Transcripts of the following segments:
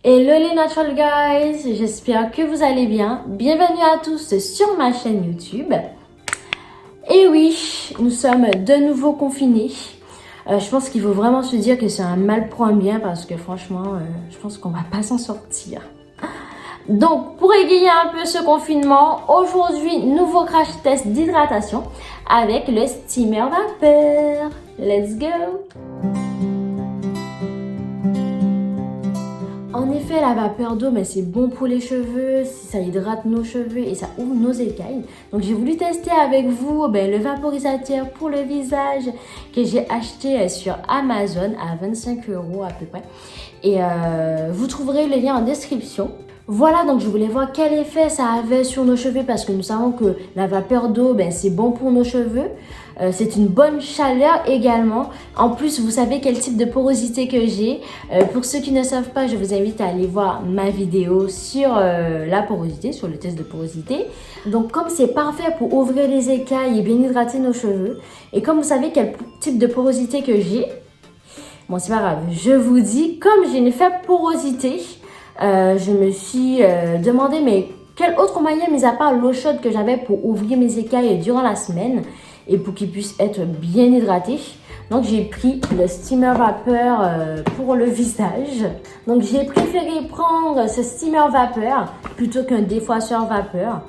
Hello les natural guys, j'espère que vous allez bien. Bienvenue à tous sur ma chaîne YouTube. Et oui, nous sommes de nouveau confinés. Je pense qu'il faut vraiment se dire que c'est un mal pour un bien parce que franchement, je pense qu'on va pas s'en sortir. Donc, pour égayer un peu ce confinement, aujourd'hui, nouveau crash test d'hydratation avec le steamer vapeur. Let's go! En effet, la vapeur d'eau, mais c'est bon pour les cheveux, ça hydrate nos cheveux et ça ouvre nos écailles. Donc, j'ai voulu tester avec vous le vaporisateur pour le visage que j'ai acheté sur Amazon à 25 € à peu près. Et vous trouverez le lien en description. Voilà, donc je voulais voir quel effet ça avait sur nos cheveux parce que nous savons que la vapeur d'eau, c'est bon pour nos cheveux. C'est une bonne chaleur également. En plus, vous savez quel type de porosité que j'ai. Pour ceux qui ne savent pas, je vous invite à aller voir ma vidéo sur la porosité, sur le test de porosité. Donc, comme c'est parfait pour ouvrir les écailles et bien hydrater nos cheveux. Et comme vous savez quel type de porosité que j'ai, bon, c'est pas grave. Je vous dis, comme j'ai une faible porosité, je me suis demandé, mais quel autre moyen, mis à part l'eau chaude que j'avais pour ouvrir mes écailles durant la semaine et pour qu'ils puissent être bien hydratés. Donc, j'ai pris le steamer vapeur pour le visage. Donc, j'ai préféré prendre ce steamer vapeur plutôt qu'un défroisseur vapeur.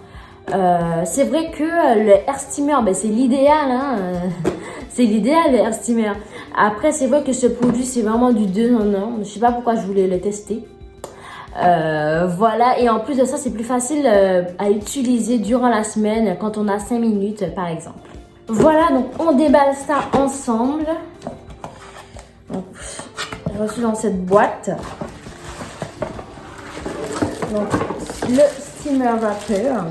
C'est vrai que le air steamer, c'est l'idéal, hein. C'est l'idéal, le air steamer. Après, c'est vrai que ce produit, c'est vraiment du 2 en 1. Je sais pas pourquoi je voulais le tester. Voilà, et en plus de ça, c'est plus facile à utiliser durant la semaine quand on a 5 minutes par exemple. Voilà, donc on déballe ça ensemble. Donc, je reçu dans cette boîte. Donc, le steamer vapeur.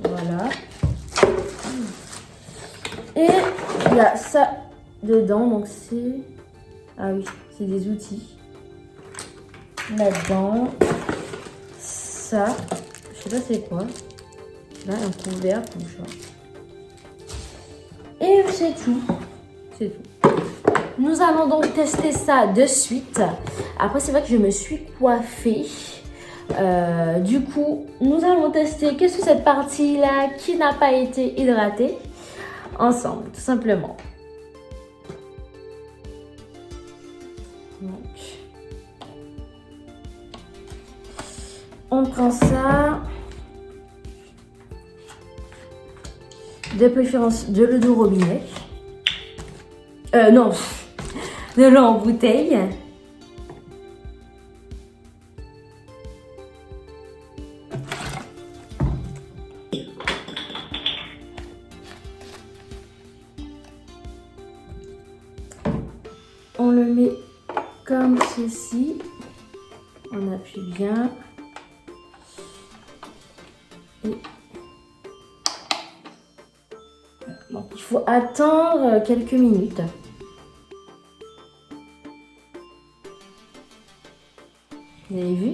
Voilà. Et il y a ça dedans, donc c'est... Ah oui, c'est des outils. Là-dedans, ça, je sais pas c'est quoi. Là, un couvert comme ça. Et c'est tout. C'est tout. Nous allons donc tester ça de suite. Après, c'est vrai que je me suis coiffée. Du coup, nous allons tester qu'est-ce que cette partie-là qui n'a pas été hydratée ensemble, tout simplement. Donc, on prend ça, de préférence de l'eau de robinet, non, de l'eau en bouteille. On le met comme ceci, on appuie bien. Donc, il faut attendre quelques minutes. Vous avez vu?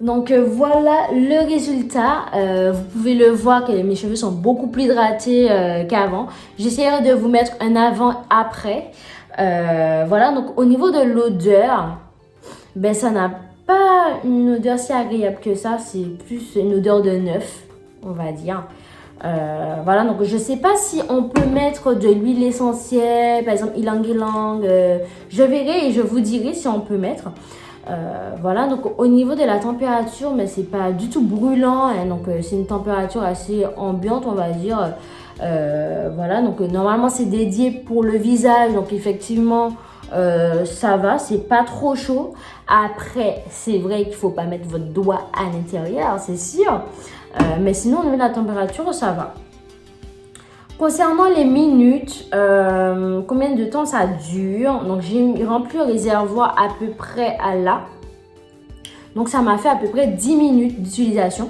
Donc voilà le résultat, vous pouvez le voir que mes cheveux sont beaucoup plus hydratés qu'avant. J'essaierai de vous mettre un avant-après. Voilà, donc au niveau de l'odeur, ça n'a pas une odeur si agréable que ça, c'est plus une odeur de neuf, on va dire. Voilà, donc je sais pas si on peut mettre de l'huile essentielle, par exemple ylang ylang, je verrai et je vous dirai si on peut mettre. Voilà, donc au niveau de la température, c'est pas du tout brûlant, hein, donc c'est une température assez ambiante, on va dire. Voilà, donc normalement c'est dédié pour le visage, donc effectivement ça va, c'est pas trop chaud. Après, c'est vrai qu'il faut pas mettre votre doigt à l'intérieur, c'est sûr, mais sinon au niveau de la température, ça va. Concernant les minutes, combien de temps ça dure? Donc j'ai rempli le réservoir à peu près à là. Donc ça m'a fait à peu près 10 minutes d'utilisation.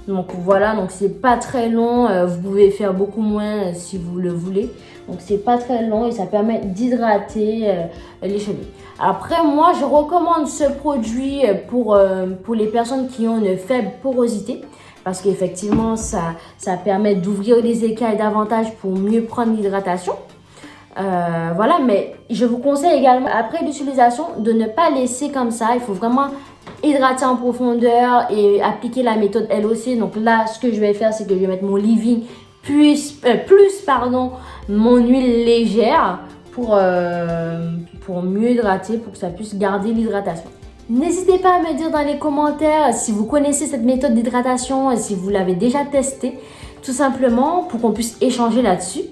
Donc voilà, donc c'est pas très long. Vous pouvez faire beaucoup moins si vous le voulez. Donc c'est pas très long et ça permet d'hydrater les cheveux. Après moi je recommande ce produit pour les personnes qui ont une faible porosité. Parce qu'effectivement, ça permet d'ouvrir les écailles davantage pour mieux prendre l'hydratation. Voilà, mais je vous conseille également, après l'utilisation, de ne pas laisser comme ça. Il faut vraiment hydrater en profondeur et appliquer la méthode LOC. Donc là, ce que je vais faire, c'est que je vais mettre mon leave-in plus mon huile légère pour mieux hydrater, pour que ça puisse garder l'hydratation. N'hésitez pas à me dire dans les commentaires si vous connaissez cette méthode d'hydratation et si vous l'avez déjà testée, tout simplement pour qu'on puisse échanger là-dessus.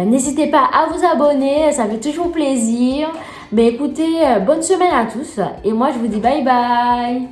N'hésitez pas à vous abonner, ça fait toujours plaisir. Mais écoutez, bonne semaine à tous et moi je vous dis bye bye.